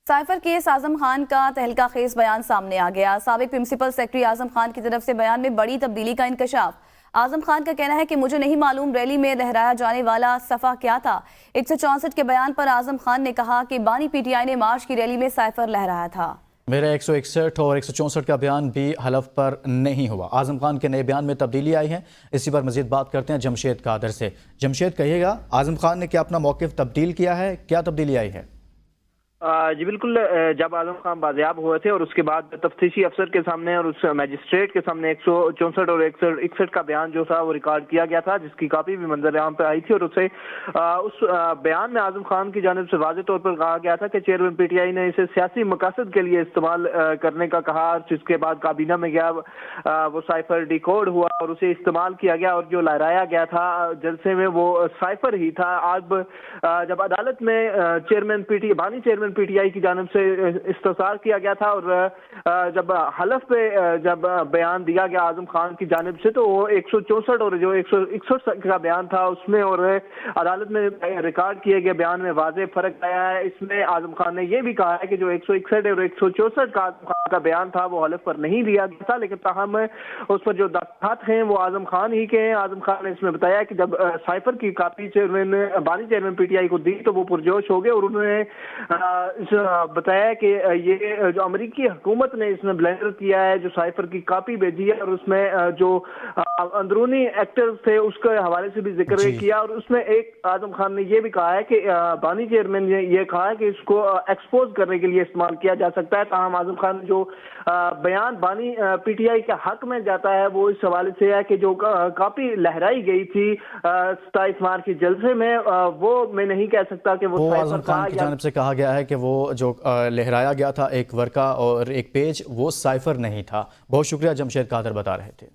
Cipher case Azam Khan کا تہلکہ خیز بیان سامنے آ گیا۔ سابق پرنسپل سیکرٹری اعظم خان کی طرف سے بیان میں بڑی تبدیلی کا انکشاف۔ اعظم خان کا کہنا ہے کہ مجھے نہیں معلوم ریلی میں لہرایا جانے والا صفحہ کیا تھا۔ 164 کے بیان پر اعظم خان نے کہا کہ بانی پی ٹی آئی نے مارچ کی ریلی میں سائفر لہرایا تھا۔ میرا 161 اور 164 کا بیان بھی حلف پر نہیں ہوا۔ اعظم خان کے نئے بیان میں تبدیلی آئی ہے۔ اسی پر مزید بات کرتے ہیں جمشید قادر سے۔ جمشید، کہیے گا اعظم خان نے کیا اپنا موقف تبدیل کیا ہے؟ کیا تبدیلی آئی ہے؟ جی بالکل، جب اعظم خان بازیاب ہوئے تھے اور اس کے بعد تفتیشی افسر کے سامنے اور اس میجسٹریٹ کے سامنے 164 اور 161 کا بیان جو تھا وہ ریکارڈ کیا گیا تھا، جس کی کاپی بھی منظر عام پہ آئی تھی، اور اس بیان میں اعظم خان کی جانب سے واضح طور پر کہا گیا تھا کہ چیئرمین پی ٹی آئی نے اسے سیاسی مقاصد کے لیے استعمال کرنے کا کہا، جس کے بعد کابینہ میں گیا، وہ سائفر ڈیکوڈ ہوا اور اسے استعمال کیا گیا، اور جو لہرایا گیا تھا جلسے میں وہ سائفر ہی تھا۔ اب جب عدالت میں بانی چیئرمین پی ٹی آئی کی جانب سے استفسار کیا گیا تھا اور جب حلف پہ جب بیان دیا گیا اعظم خان کی جانب سے، تو وہ 164 اور جو 161 کا بیان تھا اس میں اور عدالت میں ریکارڈ کیے گئے بیان میں واضح فرق آیا ہے۔ اس میں اعظم خان نے یہ بھی کہا ہے کہ جو 161 اور 164 کا بیان تھا وہ حلف پر نہیں لیا گیا تھا، لیکن تاہم اس پر جو دستخط ہیں وہ اعظم خان ہی کے ہیں۔ اعظم خان نے اس میں بتایا کہ جب سائفر کی کاپی بانی چیئرمین پی ٹی آئی کو دی تو وہ پرجوش ہو گئے، اور انہوں نے بتایا کہ یہ جو امریکی حکومت نے اس میں بلنڈر کیا ہے، جو سائفر کی کاپی بھیجی ہے اور اس میں جو اندرونی ایکٹرز تھے اس کے حوالے سے بھی ذکر کیا، اور اس میں ایک اعظم خان نے یہ بھی کہا ہے کہ بانی چیئرمین نے یہ کہا ہے کہ اس کو ایکسپوز کرنے کے لیے استعمال کیا جا سکتا ہے۔ تاہم اعظم خان جو بیان بانی پی ٹی آئی کے حق میں جاتا ہے وہ اس حوالے سے ہے کہ جو کاپی لہرائی گئی تھی 27 مارچ کے جلسے میں، وہ میں نہیں کہہ سکتا کہ وہ اعظم خان کی جانب سے کہا گیا ہے کہ وہ جو لہرایا گیا تھا ایک ورقہ اور ایک پیج، وہ سائفر نہیں تھا۔ بہت شکریہ، جمشید قادر بتا رہے تھے۔